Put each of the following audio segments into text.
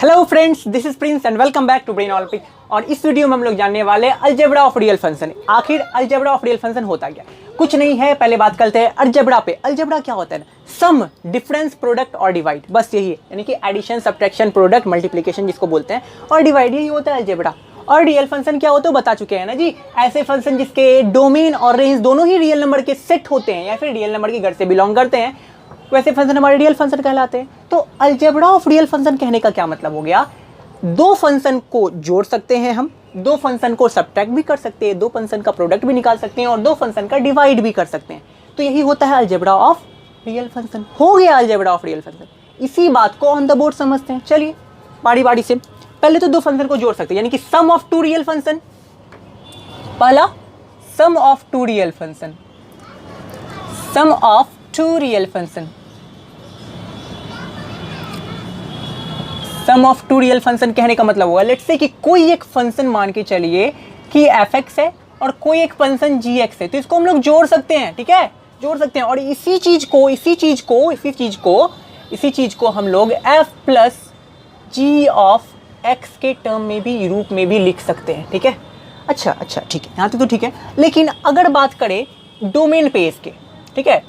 Hello friends, this is Prince and welcome back to Brain Olympic. और इस video में हम लोग जानने वाले हैं अलजेब्रा ऑफ रियल फंक्शन। आखिर अलजेब्रा ऑफ रियल फंक्शन होता क्या? कुछ नहीं है, पहले बात करते हैं अलजेब्रा पे। अलजेब्रा क्या होता है? सम, डिफरेंस, प्रोडक्ट और डिवाइड, बस यही है। यानी कि एडिशन, सब्ट्रैक्शन, प्रोडक्ट, मल्टीप्लिकेशन जिसको बोलते हैं, और डिवाइड, यही होता है अलजेब्रा। और रियल फंक्शन क्या होता है बता चुके हैं ना जी। ऐसे फंक्शन जिसके डोमेन और रेंज दोनों ही रियल नंबर के सेट होते हैं या फिर रियल नंबर के घर से बिलोंग करते हैं, वैसे फंक्शन हमारे रियल फंक्शन कहलाते हैं। तो अलजेब्रा ऑफ रियल फंक्शन कहने का क्या मतलब हो गया? दो फंक्शन को जोड़ सकते हैं हम, दो फंक्शन को सब्ट्रैक्ट भी कर सकते हैं, दो फंक्शन का प्रोडक्ट भी निकाल सकते हैं और दो फंक्शन का डिवाइड भी कर सकते हैं। तो यही होता है अलजेब्रा ऑफ रियल फंक्शन। हो गया अलजेब्रा ऑफ रियल फंक्शन। इसी बात को ऑन द बोर्ड समझते हैं। चलिए बारी बारी से। पहले तो दो फंक्शन को जोड़ सकते हैं, यानी कि sum of two real function. पहला sum of two real function, sum of two real function. Sum of two real function कहने का मतलब हुआ, लेट्स से कि कोई एक फंक्शन मान के चलिए कि fx है और कोई एक फंक्शन gx है, तो इसको हम लोग जोड़ सकते हैं। ठीक है, जोड़ सकते हैं। और इसी चीज को हम लोग f plus g of x के टर्म में भी, रूप में भी लिख सकते हैं। ठीक है, अच्छा ठीक है, यहाँ तक तो ठीक है। लेकिन अगर बात करें डोमेन पे इसके, ठीक है,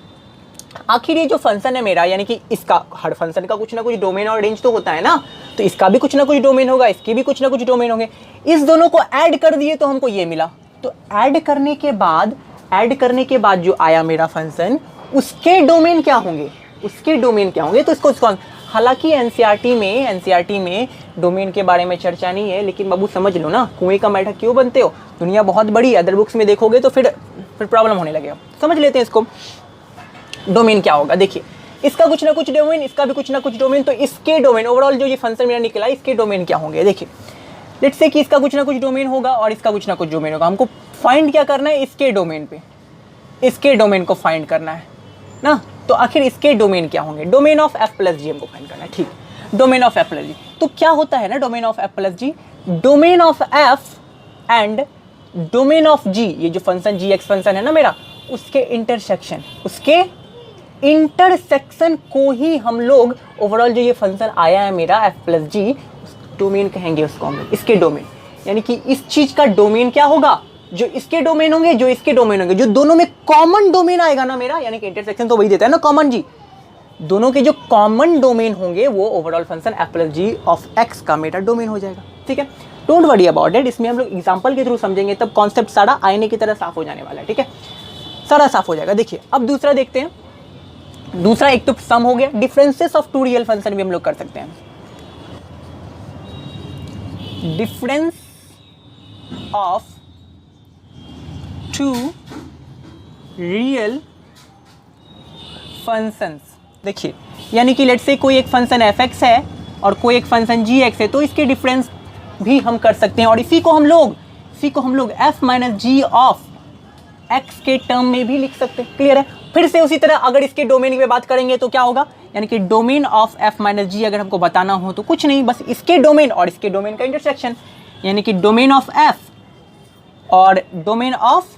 आखिर ये जो फंक्शन है मेरा, यानी कि इसका, हर फंक्शन का कुछ ना कुछ डोमेन और रेंज तो होता है ना, तो इसका भी कुछ ना कुछ डोमेन होगा, इसके भी कुछ ना कुछ डोमेन होंगे। इस दोनों को ऐड कर दिए तो हमको ये मिला। तो ऐड करने के बाद जो आया मेरा फंक्शन, उसके डोमेन क्या होंगे? तो इसको हालांकि एनसीईआरटी में डोमेन के बारे में चर्चा नहीं है, लेकिन बाबू समझ लो ना, कुएं का मेढक क्यों बनते हो? दुनिया बहुत बड़ी, अदर बुक्स में देखोगे तो फिर प्रॉब्लम होने लगेगा। समझ लेते हैं इसको। डोमेन क्या होगा? देखिए, इसका कुछ ना कुछ डोमेन, इसका भी कुछ ना कुछ डोमेन, तो इसके डोमेन, ओवरऑल जो ये फंक्शन मेरा निकला, इसके डोमेन क्या होंगे? देखिए, लेट्स से कि इसका कुछ ना कुछ डोमेन होगा और इसका कुछ ना कुछ डोमेन होगा। हमको फाइंड क्या करना है? इसके डोमेन पे, इसके डोमेन को फाइंड करना है ना। तो आखिर इसके डोमेन क्या होंगे? Domain of f plus g हमको फाइंड करना है। ठीक, domain of f plus g. तो क्या होता है ना domain of f plus g? Domain of f and domain of g, ये जो फंक्शन जी एक्स फंक्शन है ना मेरा, उसके इंटरसेक्शन को ही हम लोग, ओवरऑल जो ये फंक्शन आया है मेरा एफ प्लस जी, डोमेन कहेंगे उसको हम लोग, इसके डोमेन। यानी कि इस चीज का डोमेन क्या होगा? जो इसके डोमेन होंगे, जो इसके डोमेन होंगे, जो दोनों में कॉमन डोमेन आएगा ना मेरा, यानी कि इंटरसेक्शन तो वही देता है ना, कॉमन जी। दोनों के जो कॉमन डोमेन होंगे वो overall function f plus g of x का मेरा डोमेन हो जाएगा। ठीक है, डोंट वरी अबाउट इट। इसमें हम लोग एग्जाम्पल के थ्रू समझेंगे, तब कॉन्सेप्ट सारा आईने की तरह साफ हो जाने वाला है। ठीक है, सारा साफ हो जाएगा। देखिए अब दूसरा देखते हैं। दूसरा एक तो सम हो गया, differences of two real function भी हम लोग कर सकते हैं। Difference of two real functions. देखिए, यानी कि लेट्स से कोई एक फंक्शन fx है और कोई एक फंक्शन gx है, तो इसके डिफरेंस भी हम कर सकते हैं। और इसी को हम लोग f minus g of x के टर्म में भी लिख सकते हैं। क्लियर है? फिर से उसी तरह अगर इसके डोमेन की बात करेंगे तो क्या होगा? यानी कि डोमेन ऑफ f माइनस जी अगर हमको बताना हो तो कुछ नहीं, बस इसके डोमेन और इसके डोमेन का इंटरसेक्शन, यानी कि डोमेन ऑफ f और डोमेन ऑफ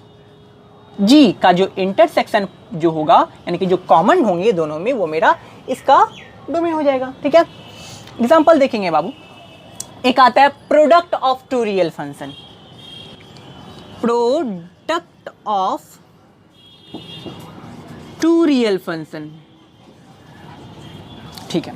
g का जो इंटरसेक्शन जो होगा, यानी कि जो कॉमन होंगे दोनों में, वो मेरा इसका डोमेन हो जाएगा। ठीक है, एग्जाम्पल देखेंगे बाबू। एक आता है product of two real function. Product of two real function. ठीक है,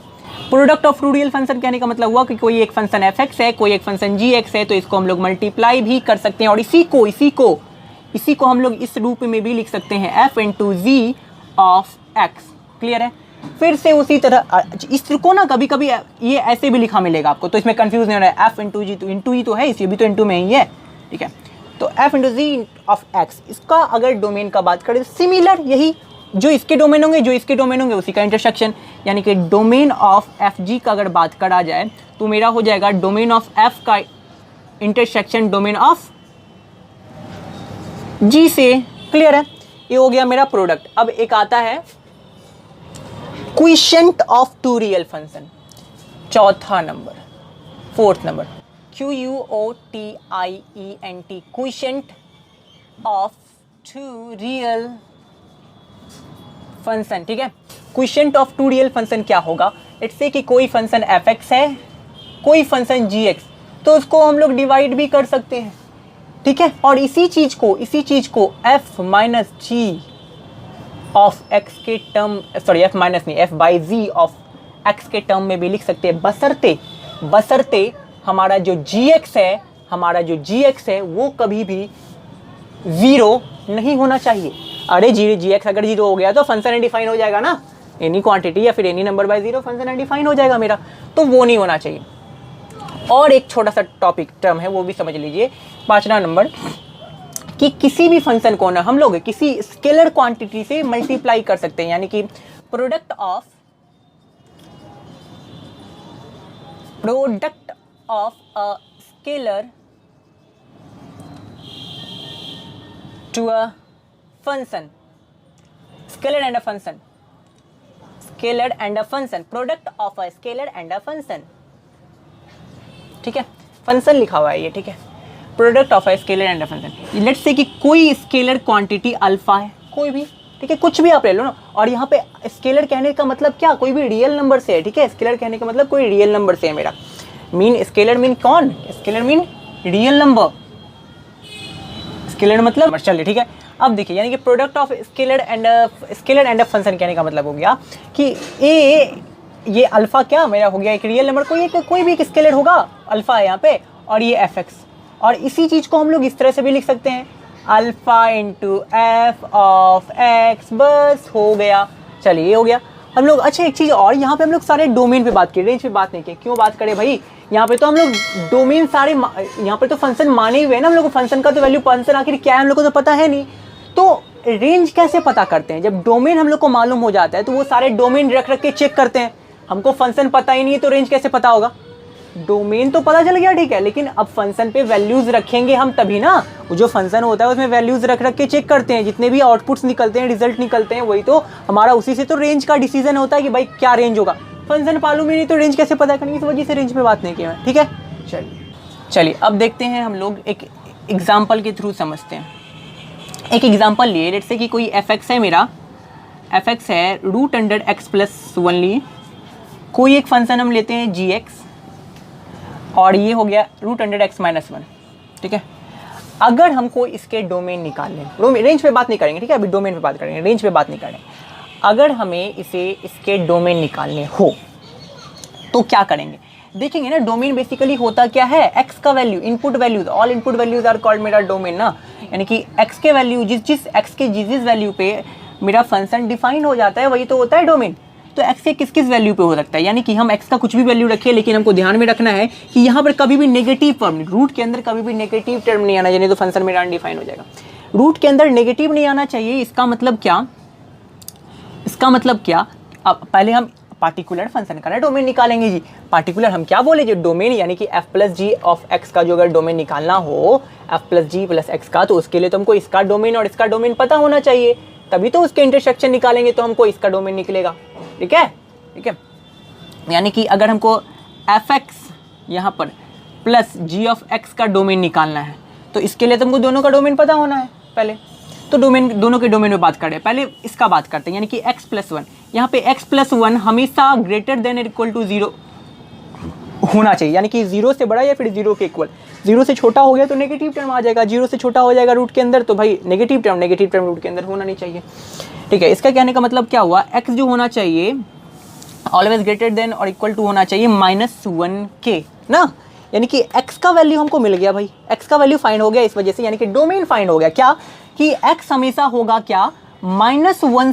product of two real function कहने का मतलब हुआ कि कोई एक फंक्शन fx है, कोई एक फंक्शन gx है, तो इसको हम लोग मल्टीप्लाई भी कर सकते हैं। और इसी को हम लोग इस रूप में भी लिख सकते हैं, f into g of x। Clear है? फिर से उसी तरह इसको ना कभी कभी ये ऐसे भी लिखा मिलेगा आपको, तो इसमें कंफ्यूज नहीं होना है। f इंटू जी, तो इंटू ही तो है, इसी भी तो इंटू में ही है। ठीक है, तो f into g of x, इसका अगर डोमेन का बात करें तो सिमिलर, यही जो इसके डोमेन होंगे उसी का इंटरसेक्शन, यानी कि डोमेन ऑफ एफ जी का अगर बात करा जाए तो मेरा हो जाएगा डोमेन ऑफ एफ का इंटरसेक्शन डोमेन ऑफ जी से। क्लियर है? ये हो गया मेरा प्रोडक्ट। अब एक आता है quotient of two real function, fourth number, QUOTIENT, quotient of two real function. ठीक है, quotient of two real function क्या होगा? लेट्स से कि कोई फंक्शन fx है कोई फंक्शन gx, तो उसको हम लोग डिवाइड भी कर सकते हैं, ठीक है। और इसी चीज को f minus g of x के टर्म, सॉरी f माइनस नहीं, f by g of x के टर्म में भी लिख सकते हैं, बशर्ते हमारा जो gx है वो कभी भी जीरो नहीं होना चाहिए। अरे gx अगर जीरो हो गया तो फंक्शन अनडिफाइन हो जाएगा ना, एनी क्वांटिटी या फिर any number by zero function undefine हो जाएगा मेरा, तो वो नहीं होना चाहिए। और एक छोटा सा टॉपिक टर्म है वो भी समझ लीजिए, 5वां नंबर, कि किसी भी फंक्शन को ना हम लोग किसी स्केलर क्वांटिटी से मल्टीप्लाई कर सकते हैं, यानी कि product of a scalar to a function, scalar and a function, product of a scalar and a function, ठीक है, फंक्शन लिखा हुआ है ये, ठीक है, product of a scalar and a function. Let's say कि कोई स्केलर क्वांटिटी अल्फा है, कोई भी, ठीक है, कुछ भी आप ले लो ना। और यहाँ पे स्केलर कहने का मतलब क्या, कोई भी रियल नंबर से है, ठीक है, स्केलर कहने का मतलब कोई रियल नंबर से है मेरा, स्केलर मीन कौन, scalar mean real number, scalar मतलब चलिए ठीक है। अब देखिए, यानी कि product of scalar and a function कहने का मतलब हो गया कि ये अल्फा क्या मेरा हो गया एक रियल नंबर, कोई भी एक स्केलर होगा, अल्फा है यहाँ पे, और ये एफ एक्स, और इसी चीज़ को हम लोग इस तरह से भी लिख सकते हैं, alpha into F of x, बस हो गया। चलिए ये हो गया हम लोग। अच्छा एक चीज़ और, यहाँ पे हम लोग सारे डोमेन पे बात की, रेंज पे बात नहीं की, क्यों बात करें भाई, यहाँ पे तो हम लोग डोमेन सारे, यहाँ पे तो फंक्शन माने हुए हैं ना हम लोग को, फंक्शन का तो वैल्यू, फंक्शन आखिर क्या है हम लोग को तो पता है नहीं, तो रेंज कैसे पता करते हैं, जब डोमेन हम लोग को मालूम हो जाता है तो वो सारे डोमेन रख के चेक करते हैं। हमको फंक्शन पता ही नहीं है तो रेंज कैसे पता होगा, डोमेन तो पता चल गया ठीक है, लेकिन अब फंक्शन पे वैल्यूज रखेंगे हम तभी ना, वो जो फंक्शन होता है उसमें वैल्यूज रख के चेक करते हैं, जितने भी आउटपुट्स निकलते हैं, रिजल्ट निकलते हैं, वही तो हमारा, उसी से तो रेंज का डिसीजन होता है कि भाई क्या रेंज होगा। फंक्शन मालूम ही नहीं तो रेंज कैसे पता करेंगे, इस वजह से रेंज पे बात नहीं की मैं, ठीक है। चलिए अब देखते हैं हम लोग एक एग्जाम्पल के थ्रू समझते हैं। एक एग्जाम्पल लिए, लेट्स से कि कोई एफ एक्स है मेरा, एफ एक्स है root under x plus one लिए, कोई एक फंक्शन हम लेते हैं जी एक्स, और ये हो गया root under x minus one, ठीक है। अगर हमको इसके डोमेन निकालने, रेंज पे बात नहीं करेंगे ठीक है, अभी डोमेन पे बात करेंगे, रेंज पे बात नहीं करेंगे। अगर हमें इसके डोमेन निकालने हो तो क्या करेंगे, देखेंगे ना। डोमेन बेसिकली होता क्या है, एक्स का value, input values, all input values are called मेरा डोमेन ना, यानी कि एक्स के वैल्यू, जिस एक्स के जिस वैल्यू पे मेरा फंक्शन डिफाइन हो जाता है वही तो होता है डोमेन। तो एक्स के किस वैल्यू पे हो सकता है, यानी कि हम एक्स का कुछ भी वैल्यू रखें, लेकिन हमको ध्यान में रखना है कि यहाँ पर कभी भी नेगेटिव टर्म, रूट के अंदर कभी भी नेगेटिव टर्म नहीं आना चाहिए, तो फंक्शन मेरा अनडिफाइन हो जाएगा। रूट के अंदर नेगेटिव नहीं आना चाहिए, इसका मतलब क्या, अब पहले हम पार्टिकुलर फंक्शन का ना डोमेन निकालेंगे जी। पार्टिकुलर हम क्या बोले, जो डोमेन यानी कि f plus g of x का जो अगर डोमेन निकालना हो, f plus g plus x का, तो उसके लिए तो हमको इसका डोमेन और इसका डोमेन पता होना चाहिए, तभी तो उसके इंटरसेक्शन निकालेंगे तो हमको इसका डोमेन निकलेगा, ठीक है। यानी कि अगर हमको एफ एक्स यहाँ पर प्लस जी ऑफ एक्स का डोमेन निकालना है तो इसके लिए तो हमको दोनों का डोमेन पता होना है पहले, तो दोनों के डोमेन में बात कर रहे हैं, पहले इसका बात करते हैं, यानी कि x प्लस वन, यहाँ पे x प्लस वन हमेशा greater than equal to zero होना चाहिए, यानी कि जीरो से बड़ा या फिर जीरो के इक्वल। जीरो से छोटा हो गया तो नेगेटिव टर्म आ जाएगा, जीरो से छोटा हो जाएगा रूट के अंदर तो भाई नेगेटिव टर्म रूट के अंदर होना नहीं चाहिए, ठीक है। इसका कहने का मतलब क्या हुआ, x जो होना चाहिए ऑलवेज ग्रेटर देन और इक्वल टू होना चाहिए -1 के ना, यानी कि x का वैल्यू हमको मिल गया भाई, x का वैल्यू फाइंड हो गया इस वजह से, यानी कि डोमेन फाइंड हो गया क्या, कि x हमेशा होगा क्या, -1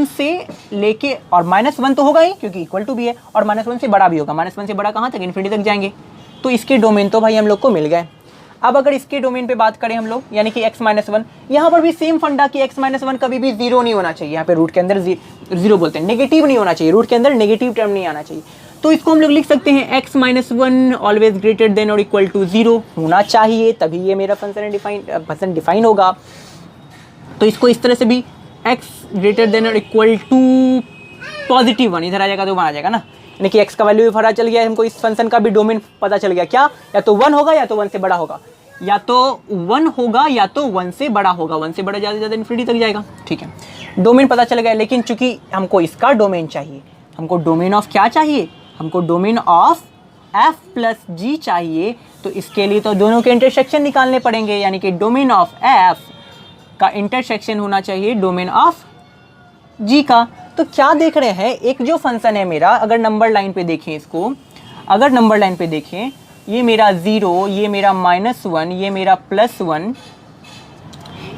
से लेके, और -1 तो होगा ही क्योंकि इक्वल टू भी है, और -1 से बड़ा भी होगा, -1 से बड़ा कहाँ तक, इन्फिनिटी तक जाएंगे, तो इसके डोमेन तो भाई हम लोग को मिल गए। अब अगर इसके डोमेन पे बात करें हम लोग, यानी कि x-1, यहाँ पर भी सेम फंडा कि x-1 कभी भी जीरो नहीं होना चाहिए, यहाँ पे रूट के अंदर जीरो बोलते हैं, नेगेटिव नहीं होना चाहिए, रूट के अंदर नेगेटिव टर्म नहीं आना चाहिए, तो इसको हम लोग लिख सकते हैं x-1 ऑलवेज ग्रेटर देन और इक्वल टू जीरो होना चाहिए, तभी ये मेरा फंक्शन डिफाइन होगा। तो इसको इस तरह से भी x ग्रेटर देन और इक्वल टू +1 इधर आ जाएगा तो 1 आ जाएगा ना, यानी कि x का वैल्यू भी पता चल गया, हमको इस फंक्शन का भी डोमेन पता चल गया, क्या, या तो 1 होगा या तो 1 से बड़ा होगा, या तो 1 होगा या तो 1 से बड़ा होगा, 1 से बड़ा ज़्यादा से ज़्यादा इन्फिनिटी तक जाएगा, ठीक है। डोमेन पता चल गया, लेकिन चूंकि हमको इसका डोमेन चाहिए, हमको डोमेन ऑफ क्या चाहिए, हमको डोमेन ऑफ f प्लस जी चाहिए, तो इसके लिए तो दोनों के इंटरसेक्शन निकालने पड़ेंगे, यानी कि डोमेन ऑफ f का इंटरसेक्शन होना चाहिए डोमेन ऑफ g का। तो क्या देख रहे हैं, एक जो फंक्शन है मेरा, अगर नंबर लाइन पे देखें इसको, अगर नंबर लाइन पे देखें, ये मेरा 0, ये मेरा -1, ये मेरा +1,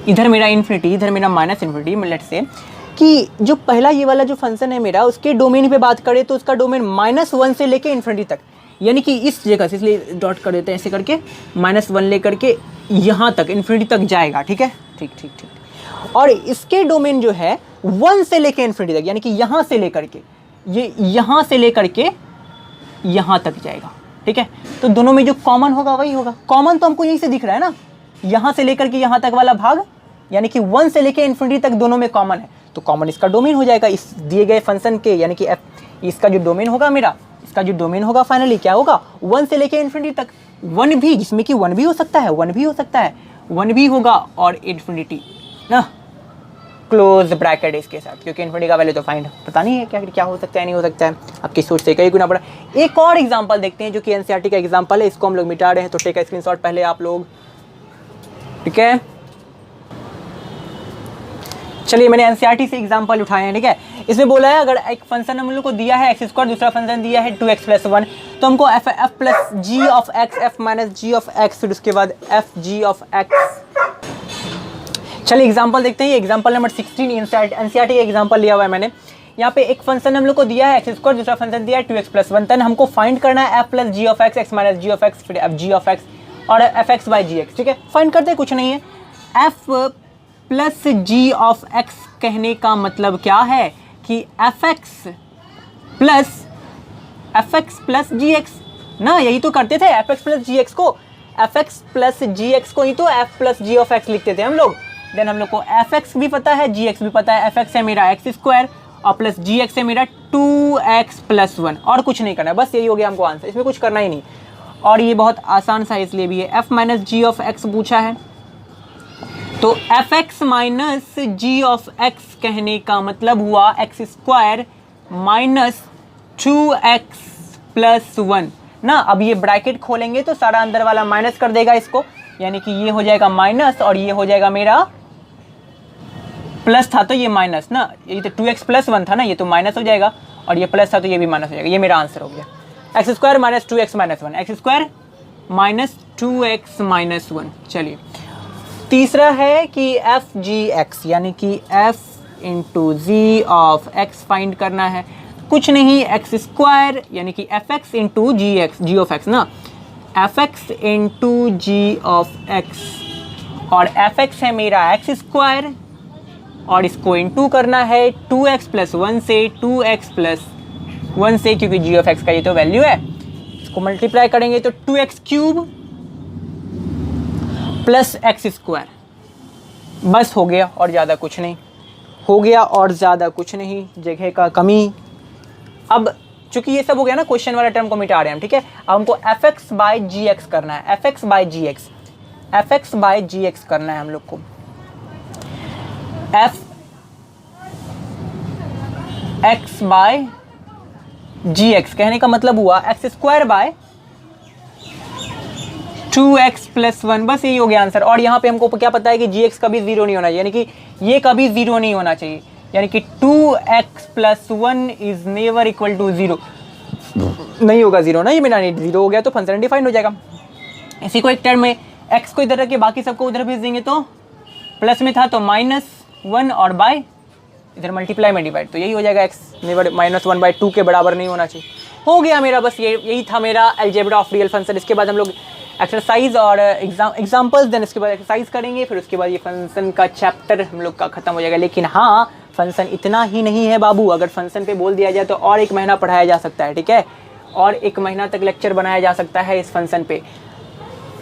इधर मेरा इन्फिनिटी, इधर मेरा -इन्फिनिटी। लेट्स से कि जो पहला ये वाला जो फंक्शन है मेरा, उसके डोमेन पे बात करें तो उसका डोमेन -1 से लेके इन्फिनिटी तक, यानी कि इस जगह से, इसलिए डॉट कर देते हैं ऐसे करके, -1 लेकर के यहाँ तक इन्फिनिटी तक जाएगा। ठीक है, ठीक ठीक ठीक। और इसके डोमेन जो है 1 से लेके इन्फिनिटी तक, यानी कि यहाँ से लेकर के, ये यहाँ से लेकर के यहाँ तक जाएगा। ठीक है, तो दोनों में जो कॉमन होगा वही होगा। कॉमन तो हमको यहीं से दिख रहा है ना, यहाँ से लेकर के यहाँ तक वाला भाग, यानी कि 1 से लेके इन्फिनिटी तक दोनों में कॉमन है, तो कॉमन इसका डोमेन हो जाएगा इस दिए गए फंक्शन के, यानी कि इसका जो डोमेन होगा मेरा, इसका जो डोमेन होगा फाइनली क्या होगा, 1 से लेके इन्फिनिटी तक। 1 भी, जिसमें कि 1 भी हो सकता है, 1 भी हो सकता है, 1 भी होगा और इन्फिनिटी ना, क्लोज ब्रैकेट इसके साथ, क्योंकि इन्फिनिटी का वैल्यू तो फाइंड पता नहीं है क्या हो सकता है, नहीं हो सकता है, आपकी सोच से कहीं गुना पड़ा। एक और एग्जांपल देखते हैं जो कि एनसीईआरटी का एग्जांपल है, इसको हम लोग मिटा रहे हैं, तो टेक का स्क्रीनशॉट पहले आप लोग। ठीक है, चलिए मैंने एनसीईआरटी से एग्जांपल उठाए हैं। ठीक है, इसमें बोला है अगर एक फंक्शन हम लोग को दिया है x², दूसरा फंक्शन दिया है 2x + 1, तो हमको f plus g of x, f minus g of x, फिर उसके बाद f g ऑफ x। चलिए एग्जांपल देखते हैं, ये एग्जांपल नंबर 16 एनसीईआरटी का एग्जांपल लिया हुआ है मैंने। यहाँ पे एक फंक्शन हम लोग को दिया है x², दूसरा फंक्शन दिया है 2x + 1, तन हमको फाइंड करना है f plus g of x, x minus g of x, फिर f g ऑफ x और fx/gx। ठीक है, फाइंड करते हैं, कुछ नहीं है। f plus g of x कहने का मतलब क्या है कि fx प्लस gx ना, यही तो करते थे fx प्लस gx को, fx प्लस gx को ही तो f plus g of x लिखते थे हम लोग। देन हम लोग को fx भी पता है, gx भी पता है, fx है मेरा x² और प्लस gx है मेरा 2x + 1, और कुछ नहीं करना है, बस यही हो गया हमको आंसर, इसमें कुछ करना ही नहीं। और ये बहुत आसान सा है, इसलिए भी है। f minus g of x पूछा है, तो fx minus g of x कहने का मतलब हुआ x² माइनस 2x + 1 ना। अब ये ब्रैकेट खोलेंगे तो सारा अंदर वाला माइनस कर देगा इसको, यानी कि ये हो जाएगा माइनस और ये हो जाएगा मेरा प्लस था, तो ये माइनस ना, ये तो 2x + 1 था ना, ये तो माइनस हो जाएगा, और ये प्लस था तो ये भी माइनस हो जाएगा। ये मेरा आंसर हो गया, x² minus 2x minus 1, x² minus 2x minus 1। चलिए तीसरा है कि f(g(x) यानी कि f into g of x find करना है। कुछ नहीं, x² यानी कि fx into g of x ना, fx into g of x, और fx है मेरा x² और इसको इंटू करना है 2x + 1 से, 2x + 1 से, क्योंकि जी ऑफ x का ये तो वैल्यू है। इसको मल्टीप्लाई करेंगे तो 2x³ प्लस x², बस हो गया और ज़्यादा कुछ नहीं, हो गया और ज़्यादा कुछ नहीं, जगह का कमी। अब चूंकि ये सब हो गया ना, क्वेश्चन वाला टर्म को मिटा रहे हैं हम। ठीक है, अब हमको fx/gx करना है, fx/gx करना है हम लोग को। fx/gx कहने का मतलब हुआ x² 2x + 1, बस यही हो गया आंसर। और यहाँ पे हमको क्या पता है कि gx कभी 0 नहीं होना चाहिए, यानी कि ये कभी 0 नहीं होना चाहिए, यानी कि 2x + 1 is never equal to 0, नहीं होगा 0 ना, ये मेरा नहीं, 0 हो गया तो फंक्शन डिफाइंड हो जाएगा। इसी को एक टर्म में x को इधर रख के बाकी सबको उधर भेज देंगे, तो प्लस में था तो -1 और बाय इधर मल्टीप्लाई में डिवाइड, तो यही हो जाएगा, x नेवर -1/2 के बराबर नहीं होना चाहिए। हो गया मेरा, बस यही था मेरा अलजेब्रा ऑफ रियल फंक्शन। इसके बाद हम लोग एक्सरसाइज और एग्जाम्पल्स, देन इसके बाद एक्सरसाइज करेंगे, फिर उसके बाद ये फंक्शन का चैप्टर हम लोग का ख़त्म हो जाएगा। लेकिन हाँ, फंक्शन इतना ही नहीं है बाबू, अगर फंक्शन पे बोल दिया जाए तो और 1 महीना पढ़ाया जा सकता है। ठीक है, और 1 महीना तक लेक्चर बनाया जा सकता है इस फंक्शन पे,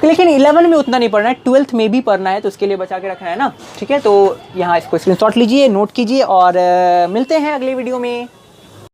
लेकिन 11 में उतना नहीं पढ़ना है, 12th में भी पढ़ना है, तो उसके लिए बचा के रखना है ना। ठीक है, तो यहाँ इसको स्क्रीनशॉट लीजिए, नोट कीजिए, और मिलते हैं अगले वीडियो में।